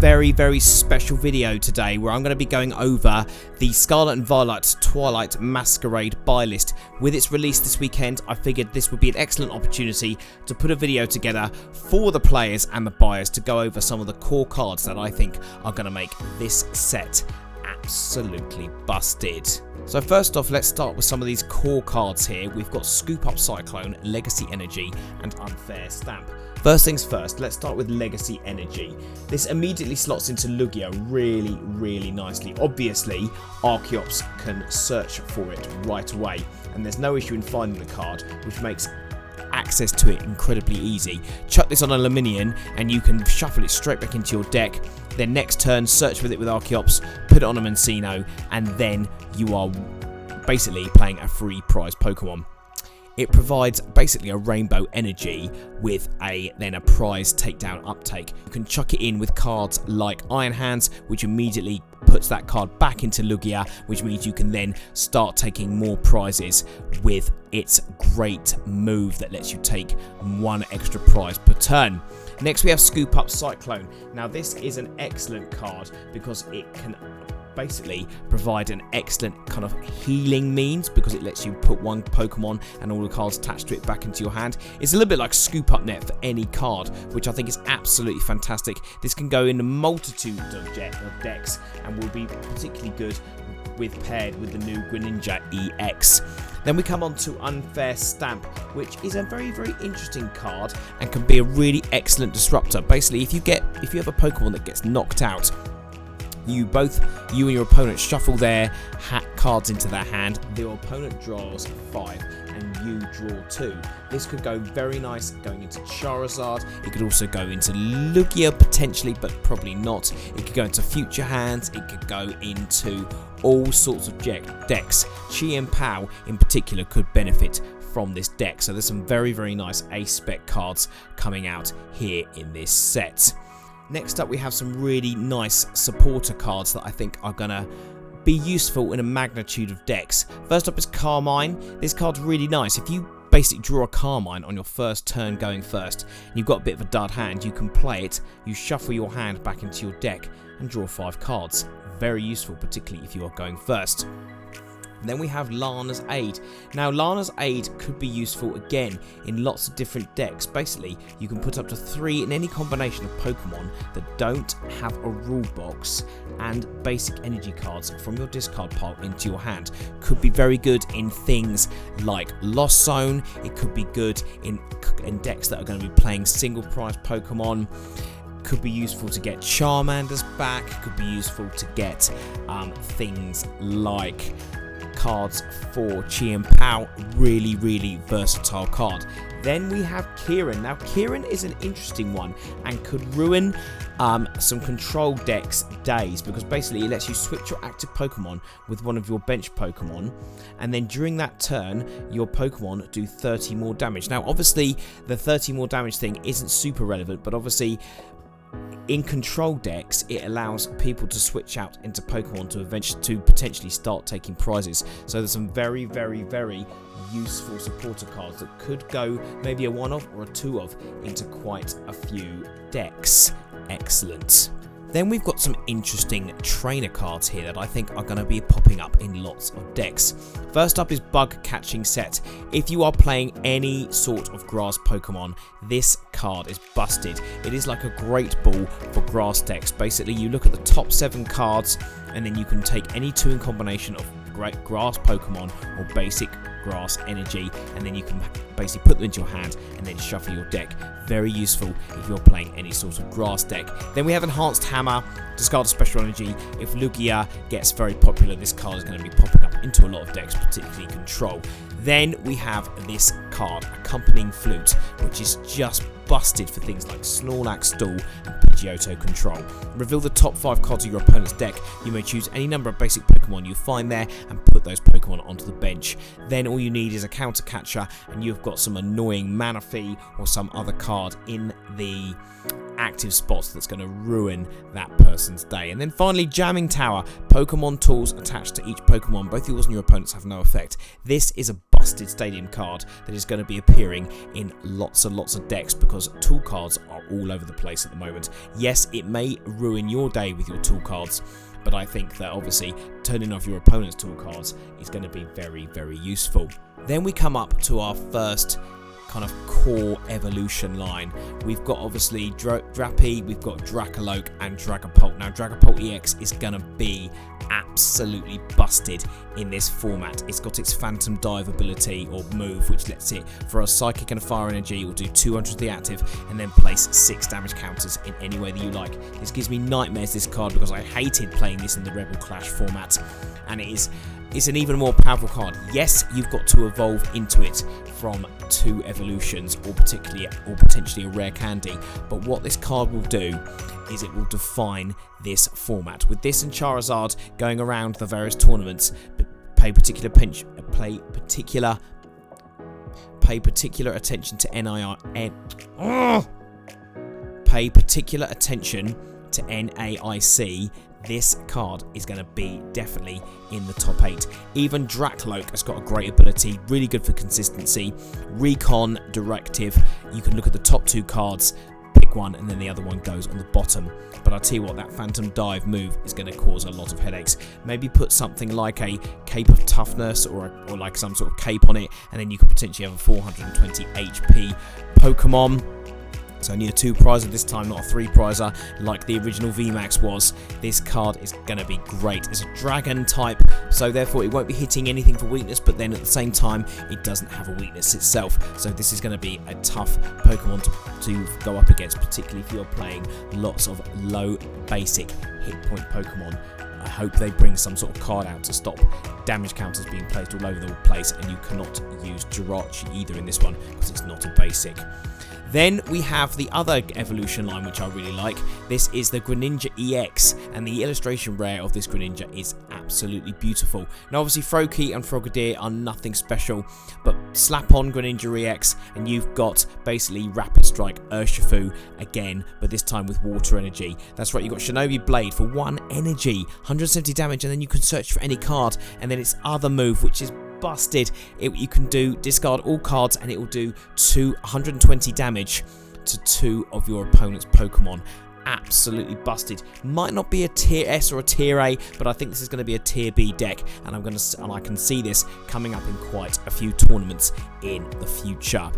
very special video today where I'm going to be going over the Scarlet and Violet Twilight Masquerade buy list. With its release this weekend, I figured this would be an excellent opportunity to put a video together for the players and the buyers to go over some of the core cards that I think are going to make this set absolutely busted. So first off, let's start with some of these core cards here. We've got Scoop Up Cyclone, Legacy Energy and Unfair Stamp. First things first, let's start with Legacy Energy. This immediately slots into Lugia really nicely. Obviously, Archeops can search for it right away, and there's no issue in finding the card, which makes access to it incredibly easy. Chuck this on Aluminium and you can shuffle it straight back into your deck. Then next turn, search with it with Archeops, put it on a Mencino, and then you are basically playing a free prize Pokemon. It provides basically a rainbow energy with then a prize takedown uptake. You can chuck it in with cards like Iron Hands, which immediately puts that card back into Lugia, which means you can then start taking more prizes with its great move that lets you take one extra prize per turn. Next we have Scoop Up Cyclone. Now this is an excellent card because it can basically provide an excellent kind of healing means because it lets you put one Pokemon and all the cards attached to it back into your hand. It's a little bit like Scoop Up Net for any card, which I think is absolutely fantastic. This can go in a multitude of decks and will be particularly good paired with the new Greninja EX. Then we come on to Unfair Stamp, which is a very interesting card and can be a really excellent disruptor. Basically, if you have a Pokemon that gets knocked out, you and your opponent shuffle their cards into their hand, your opponent draws 5 and you draw 2. This could go very nice going into Charizard. It could also go into Lugia potentially, but probably not. It could go into Future Hands. It could go into all sorts of decks. Chi and Pow in particular could benefit from this deck. So there's some very nice Ace Spec cards coming out here in this set. Next up we have some really nice supporter cards that I think are going to be useful in a magnitude of decks. First up is Carmine. This card's really nice. If you basically draw a Carmine on your first turn going first, and you've got a bit of a dud hand, you can play it, you shuffle your hand back into your deck and draw 5 cards. Very useful, particularly if you are going first. Then we have Lana's Aid. Now Lana's Aid could be useful again in lots of different decks. Basically, you can put up to 3 in any combination of Pokemon that don't have a rule box and basic energy cards from your discard pile into your hand. Could be very good in things like Lost Zone. It could be good in decks that are going to be playing single prize Pokemon. Could be useful to get Charmanders back. Could be useful to get things like cards for Chi and Pow. Really versatile card. Then we have Kieran. Now Kieran is an interesting one and could ruin some control decks days, because basically it lets you switch your active Pokemon with one of your bench Pokemon, and then during that turn your Pokemon do 30 more damage. Now obviously the 30 more damage thing isn't super relevant, but obviously in control decks, it allows people to switch out into Pokemon to potentially start taking prizes. So there's some very useful supporter cards that could go maybe a 1-off or a 2-off into quite a few decks. Excellent. Then we've got some interesting trainer cards here that I think are going to be popping up in lots of decks. First up is Bug Catching Set. If you are playing any sort of grass Pokemon, this card is busted. It is like a great ball for grass decks. Basically, you look at the top 7 cards and then you can take any 2 in combination of great grass Pokemon or basic grass energy, and then you can basically put them into your hand and then shuffle your deck. Very useful if you're playing any sort of grass deck. Then we have Enhanced Hammer. Discard a special energy. If Lugia gets very popular, this card is going to be popping up into a lot of decks, particularly control. Then we have this card, Accompanying Flute, which is just busted for things like Snorlax, Stool and Pidgeotto control. Reveal the top 5 cards of your opponent's deck. You may choose any number of basic Pokemon you find there and put those Pokemon onto the bench. Then all you need is a counter catcher and you've got some annoying Manaphy or some other card in the active spots that's going to ruin that person's day. And then finally, Jamming Tower. Pokemon tools attached to each Pokemon. Both yours and your opponents have no effect. This is a busted stadium card that is going to be appearing in lots and lots of decks because tool cards are all over the place at the moment. Yes, it may ruin your day with your tool cards, but I think that obviously turning off your opponent's tool cards is going to be very, very useful. Then we come up to our first kind of core evolution line. We've got obviously Drappy, we've got Dracaloak and Dragapult. Now Dragapult EX is going to be absolutely busted in this format. It's got its Phantom Dive ability or move, which lets it, for a Psychic and a Fire Energy, it will do 200 to the active and then place 6 damage counters in any way that you like. This gives me nightmares, this card, because I hated playing this in the Rebel Clash format, and it's an even more powerful card. Yes, you've got to evolve into it from 2 evolutions or potentially a rare candy, but what this card will do is it will define this format. With this and Charizard going around the various tournaments, pay particular attention to pay particular attention to NAIC. This card is going to be definitely in the top 8. Even Dracaloak has got a great ability, really good for consistency. Recon, Directive, you can look at the top 2 cards, pick one, and then the other one goes on the bottom. But I'll tell you what, that Phantom Dive move is going to cause a lot of headaches. Maybe put something like a Cape of Toughness or like some sort of cape on it, and then you could potentially have a 420 HP Pokemon. It's only a 2 prizer this time, not a 3 prizer like the original VMAX was. This card is going to be great. It's a dragon type, so therefore it won't be hitting anything for weakness, but then at the same time it doesn't have a weakness itself. So this is going to be a tough Pokemon to go up against, particularly if you're playing lots of low basic hit point Pokemon. I hope they bring some sort of card out to stop damage counters being placed all over the place, and you cannot use Jirachi either in this one because it's not a basic. Then we have the other evolution line, which I really like. This is the Greninja EX, and the illustration rare of this Greninja is absolutely beautiful. Now obviously Froakie and Frogadier are nothing special, but slap on Greninja EX and you've got basically Rapid Strike Urshifu again, but this time with water energy. That's right, you've got Shinobi Blade for 1 energy, 170 damage, and then you can search for any card, and then its other move, which is busted. You can do discard all cards and it will do 120 damage to 2 of your opponent's Pokemon. Absolutely busted. Might not be a tier S or a tier A, but I think this is going to be a tier B deck, and I can see this coming up in quite a few tournaments in the future.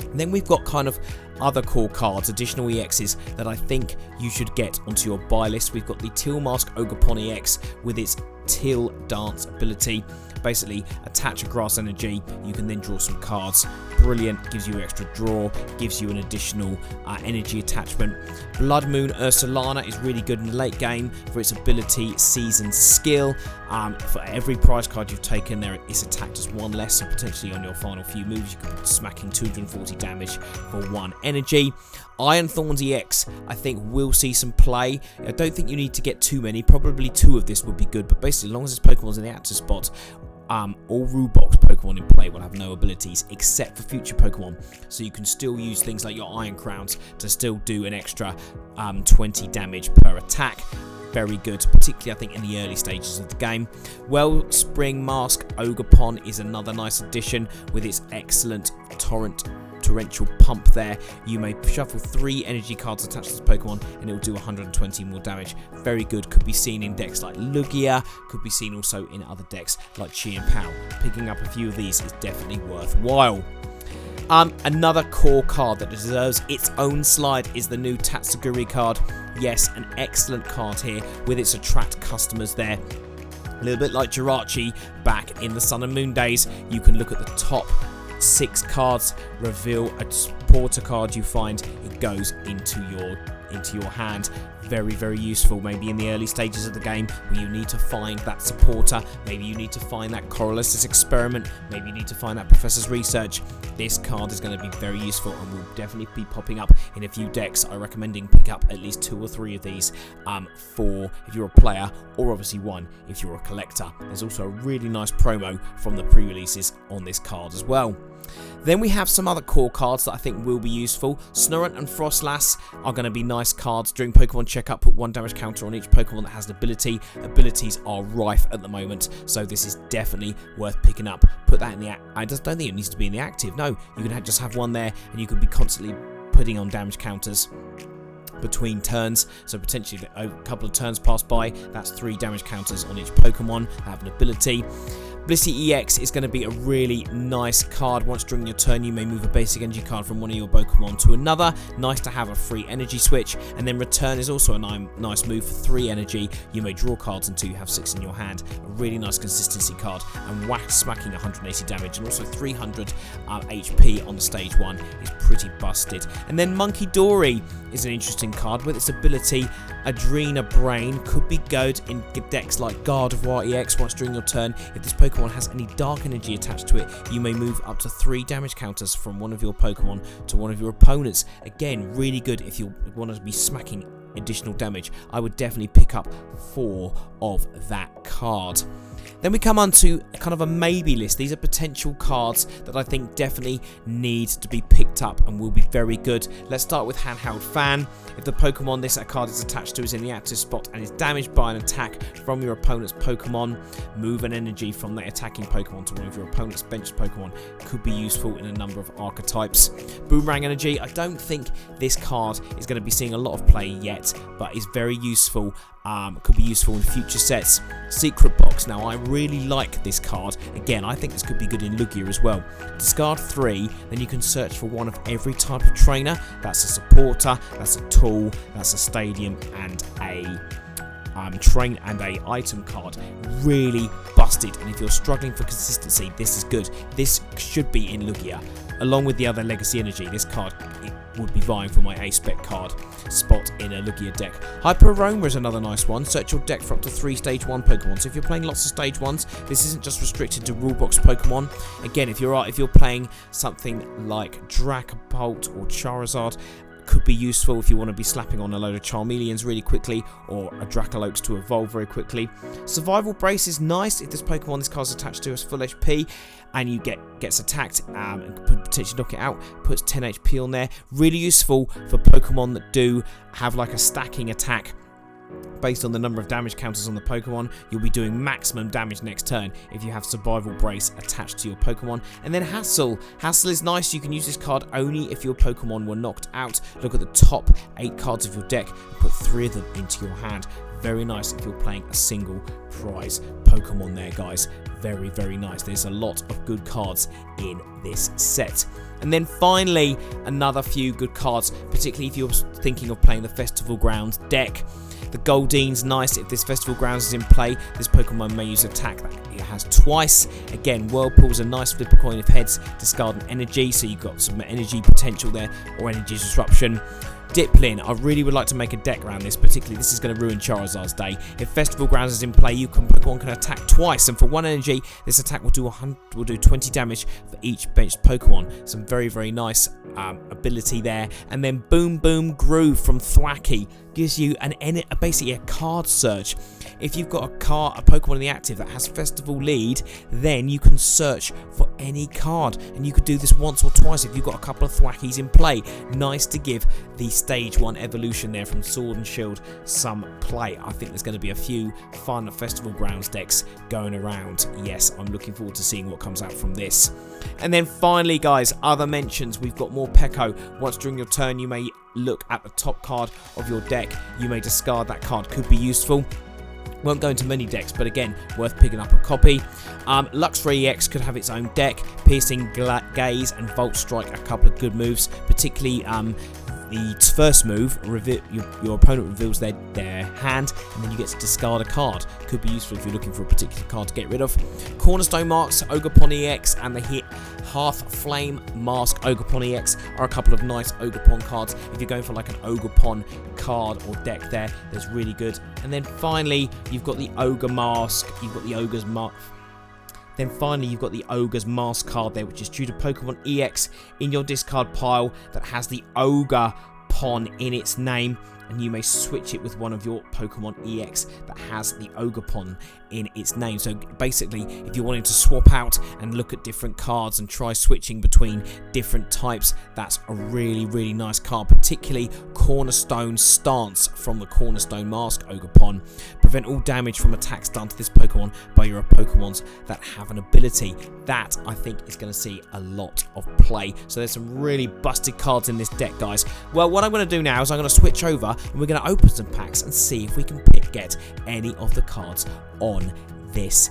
And then we've got kind of other core cards, additional EXs that I think you should get onto your buy list. We've got the Teal Mask Ogerpon EX with its Teal Dance ability. Basically, attach a grass energy, you can then draw some cards. Brilliant, gives you extra draw, gives you an additional energy attachment. Blood Moon Ursulana is really good in the late game for its ability, Seasoned Skill. For every prize card you've taken there, it's attacked as 1 less, so potentially on your final few moves you could be smacking 240 damage for 1 energy. Iron Thorns EX, I think, will see some play. I don't think you need to get too many, probably 2 of this would be good, but basically as long as this Pokemon's in the active spot, all Rubox Pokemon in play will have no abilities except for future Pokemon, so you can still use things like your Iron Crowns to still do an extra 20 damage per attack. Very good, particularly I think in the early stages of the game. Wellspring Mask Ogerpon is another nice addition with its excellent torrential pump there. You may shuffle 3 energy cards attached to this Pokemon and it will do 120 more damage. Very good, could be seen in decks like Lugia, could be seen also in other decks like Chi and Pao. Picking up a few of these is definitely worthwhile. Another core card that deserves its own slide is the new Tatsugiri card. Yes, an excellent card here with its attract customers there. A little bit like Jirachi back in the Sun and Moon days. You can look at the top 6 cards, reveal a supporter card you find, it goes into your hand. Very, very useful, maybe in the early stages of the game where you need to find that supporter, maybe you need to find that Coriolis experiment, maybe you need to find that Professor's Research. This card is going to be very useful and will definitely be popping up in a few decks. I'm recommending pick up at least 2 or 3 of these for if you're a player, or obviously 1 if you're a collector. There's also a really nice promo from the pre-releases on this card as well. Then we have some other core cards that I think will be useful. Snorunt and Frostlass are going to be nice cards. During Pokemon checkup, put 1 damage counter on each Pokemon that has an ability. Abilities are rife at the moment, so this is definitely worth picking up. Put that in the... I just don't think it needs to be in the active. No, you can just have one there, and you could be constantly putting on damage counters between turns, so potentially a couple of turns pass by, that's 3 damage counters on each Pokemon that have an ability. Blissey EX is going to be a really nice card. Once during your turn, you may move a basic energy card from one of your Pokemon to another. Nice to have a free energy switch. And then return is also a nice move for 3 energy. You may draw cards until you have 6 in your hand. A really nice consistency card. And smacking 180 damage and also 300 HP on the stage 1 is pretty busted. And then Monkey Dory is an interesting card with its ability. Adrena Brain could be good in decks like Gardevoir EX. Once during your turn, if this Pokemon has any dark energy attached to it, you may move up to 3 damage counters from one of your Pokemon to one of your opponents. Again, really good if you want to be smacking additional damage. I would definitely pick up 4 of that card. Then we come on to kind of a maybe list. These are potential cards that I think definitely need to be picked up and will be very good. Let's start with Handheld Fan. If the Pokemon this card is attached to is in the active spot and is damaged by an attack from your opponent's Pokemon, move an energy from that attacking Pokemon to one of your opponent's bench Pokemon. Could be useful in a number of archetypes. Boomerang Energy. I don't think this card is going to be seeing a lot of play yet, but is very useful. Could be useful in future sets. Secret Box. Now, I really like this card. Again, I think this could be good in Lugia as well. Discard 3, then you can search for one of every type of trainer. That's a supporter, that's a tool, that's a stadium, and a train and a item card. Really busted. And if you're struggling for consistency, this is good. This should be in Lugia. Along with the other Legacy Energy, this card would be vying for my Ace Spec card spot in a Lugia deck. Hyper Aroma is another nice one. Search your deck for up to 3 Stage 1 Pokemon. So if you're playing lots of Stage 1s, this isn't just restricted to Rulebox Pokemon. Again, if you're playing something like Dragapult or Charizard, could be useful if you want to be slapping on a load of Charmeleons really quickly, or a Dracoloaks to evolve very quickly. Survival Brace is nice if this Pokemon this card's attached to is full HP and you gets attacked and could potentially knock it out, puts 10 HP on there. Really useful for Pokemon that do have like a stacking attack. Based on the number of damage counters on the Pokemon, you'll be doing maximum damage next turn if you have Survival Brace attached to your Pokemon. And then Hassle. Hassle is nice. You can use this card only if your Pokemon were knocked out. Look at the top 8 cards of your deck and put 3 of them into your hand. Very nice if you're playing a single prize Pokemon there, guys. Very, very nice. There's a lot of good cards in this set. And then finally, another few good cards, particularly if you're thinking of playing the Festival Grounds deck. The Goldine's nice if this Festival Grounds is in play. This Pokemon may use attack that it has twice. Again, Whirlpool's a nice flip a coin of heads, discard an energy, so you've got some energy potential there, or energy disruption. Diplin, I really would like to make a deck around this, particularly this is going to ruin Charizard's day. If Festival Grounds is in play, Pokemon can attack twice, and for 1 energy, this attack will do 20 damage for each benched Pokemon. Some very, very nice ability there. And then Boom Boom Groove from Thwackey gives you basically a card search. If you've got a Pokemon in the active that has Festival Lead, then you can search for any card, and you could do this once or twice if you've got a couple of Thwackeys in play. Nice to give the Stage 1 evolution there from Sword and Shield some play. I think there's going to be a few fun Festival Grounds decks going around. Yes, I'm looking forward to seeing what comes out from this. And then finally, guys, other mentions. We've got more Peko. Once during your turn, you may look at the top card of your deck. You may discard that card. Could be useful. Won't go into many decks, but again, worth picking up a copy. Luxray EX could have its own deck. Piercing Gaze and Volt Strike, a couple of good moves, particularly the first move, your opponent reveals their hand, and then you get to discard a card. Could be useful if you're looking for a particular card to get rid of. Cornerstone Marks, Ogerpon EX, and the Hearth Flame Mask Ogerpon EX are a couple of nice Ogerpon cards. If you're going for like an Ogerpon card or deck there's really good. And then finally, you've got the Ogre Mask, you've got the Ogre's Mask. Then finally, you've got the Ogre's Mask card there, which is due to Pokemon EX in your discard pile that has the Ogre Pon in its name. and you may switch it with one of your Pokemon EX that has the Ogerpon in its name. So basically, if you're wanting to swap out and look at different cards and try switching between different types, that's a really nice card. Particularly Cornerstone Stance from the Cornerstone Mask Ogerpon. Prevent all damage from attacks done to this Pokemon by your Pokemons that have an ability. That, I think, is going to see a lot of play. So there's some really busted cards in this deck, guys. Well, what I'm going to do now is I'm going to switch over and we're going to open some packs and see if we can get any of the cards on this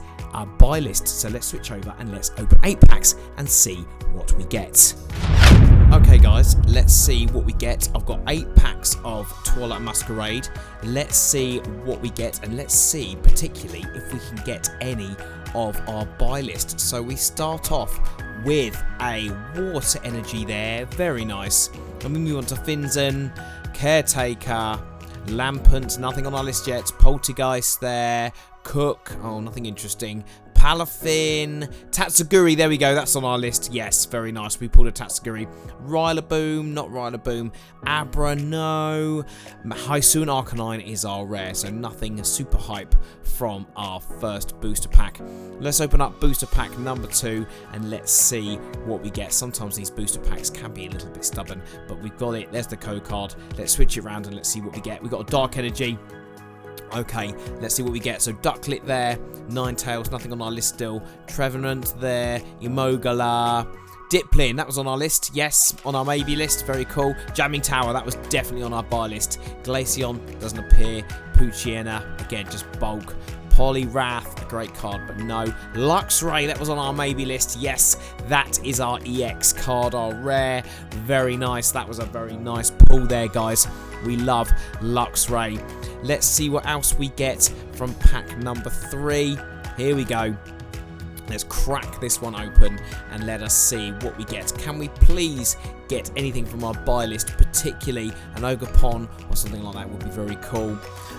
buy list. So let's switch over and let's open 8 packs and see what we get. Okay guys, let's see what we get. I've got 8 packs of Twilight Masquerade. Let's see what we get, and let's see particularly if we can get any of our buy list. So we start off with a water energy there, very nice. And we move on to Finzen, Caretaker, Lampant, nothing on our list yet. Poltergeist there, Cook, oh, nothing interesting. Palafin, Tatsugiri, there we go, that's on our list. Yes, very nice, we pulled a Tatsugiri. Rillaboom, not Rillaboom. Abra, no. Hisuian Arcanine is our rare, so nothing super hype from our first booster pack. Let's open up booster pack number 2 and let's see what we get. Sometimes these booster packs can be a little bit stubborn, but we've got it. There's the code card. Let's switch it around and let's see what we get. We've got a Dark Energy. Okay, let's see what we get. So Ducklet there, Ninetales, nothing on our list still. Trevenant there, Emogala, Diplin, that was on our list. Yes, on our maybe list, very cool. Jamming Tower, that was definitely on our buy list. Glaceon, doesn't appear. Poochyena, again, just bulk. Poliwrath, a great card, but no. Luxray, that was on our maybe list. Yes, that is our EX card, our rare. Very nice. That was a very nice pull there, guys. We love Luxray. Let's see what else we get from pack number 3. Here we go. Let's crack this one open and let us see what we get. Can we please get anything from our buy list, particularly an Ogerpon or something like that would be very cool.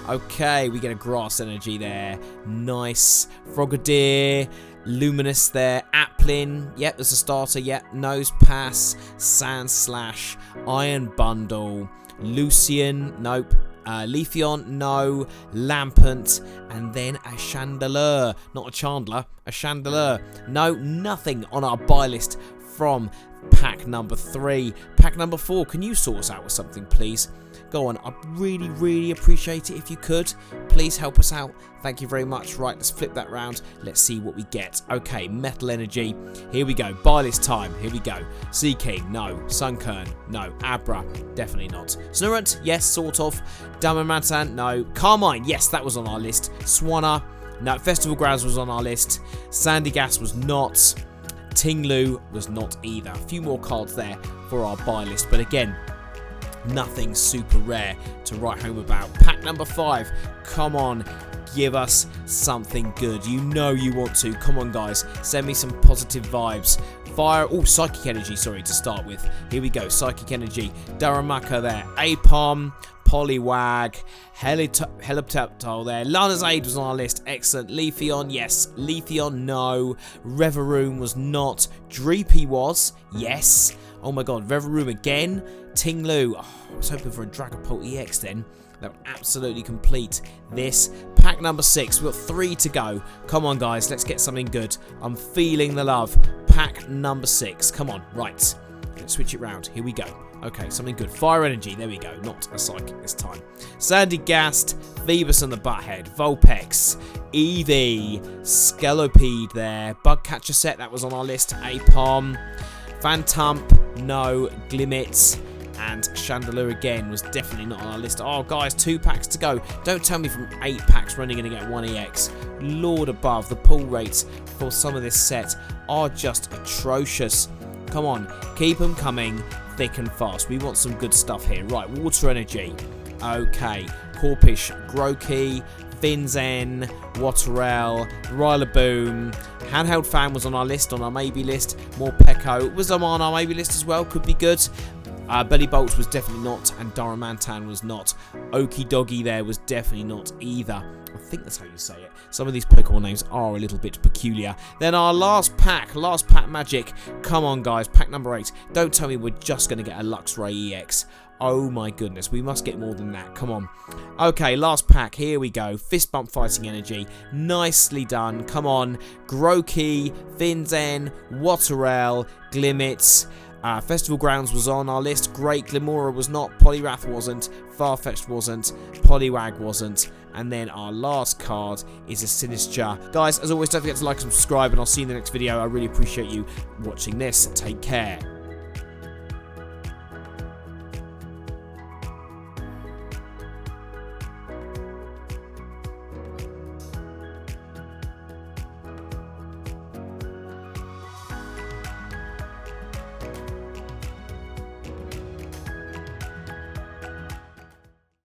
Okay, we get a Grass Energy there. Nice. Frogadier, Luminous there. Applin, yep, there's a starter. Yep, Nose Pass, Sand Slash, Iron Bundle, Lucian, nope. Leafeon, no. Lampant, and then a Chandelure. Not a Chandler, a Chandelure. No, nothing on our buy list from pack number 3. Pack number 4, can you sort us out with something, please? Go on, I'd really appreciate it if you could. Please help us out. Thank you very much. Right, let's flip that round. Let's see what we get. Okay, Metal Energy. Here we go. Buy list time. Here we go. Seaking, no. Sunkern, no. Abra, definitely not. Snorunt, yes, sort of. Darmanitan, no. Carmine, yes, that was on our list. Swanna, no. Festival Grounds was on our list. Sandygas was not. Tinglu was not either. A few more cards there for our buy list, but again, nothing super rare to write home about. Pack number 5. Come on, give us something good. You know you want to. Come on, guys. Send me some positive vibes. Fire. Oh, Psychic Energy, sorry, to start with. Here we go. Psychic Energy. Darumaka there. Apom. Poliwag. Helipteptile there. Lana's Aid was on our list. Excellent. Leafeon, yes. Leafeon, no. Reveroom was not. Dreepy was. Yes. Oh my god. Reveroom again. Tinglu. Oh, I was hoping for a Dragapult EX then. That would absolutely complete this. Pack number 6. We've got 3 to go. Come on, guys. Let's get something good. I'm feeling the love. Pack number 6. Come on. Right. Let's switch it round. Here we go. Okay, something good. Fire Energy. There we go. Not a Psychic this time. Sandygast. Phoebus and the Butthead. Vulpix. Eevee. Skelopede there. Bugcatcher set. That was on our list. Apom. Phantump. No. Glimmet. And Chandelure again was definitely not on our list. Oh, guys, 2 packs to go. Don't tell me from 8 packs running going to get 1 EX. Lord above, the pull rates for some of this set are just atrocious. Come on, keep them coming thick and fast. We want some good stuff here. Right, Water Energy. Okay, Corpish, Grookey, Finzen, Waterell, Rillaboom. Handheld Fan was on our list, on our maybe list. Morpeko was on our maybe list as well, could be good. Belly Bolts was definitely not, and Darmanitan was not. Okie Doggy there was definitely not either. I think that's how you say it. Some of these Pokemon names are a little bit peculiar. Then our last pack magic. Come on, guys, pack number 8. Don't tell me we're just going to get a Luxray EX. Oh my goodness, we must get more than that. Come on. Okay, last pack. Here we go. Fist Bump Fighting Energy. Nicely done. Come on. Groki, Finzen, Waterel, Glimmit. Festival Grounds was on our list. Great. Glimora was not. Poliwrath wasn't. Farfetch'd wasn't. Poliwag wasn't. And then our last card is a Sinistcha. Guys, as always, don't forget to like and subscribe, and I'll see you in the next video. I really appreciate you watching this. Take care.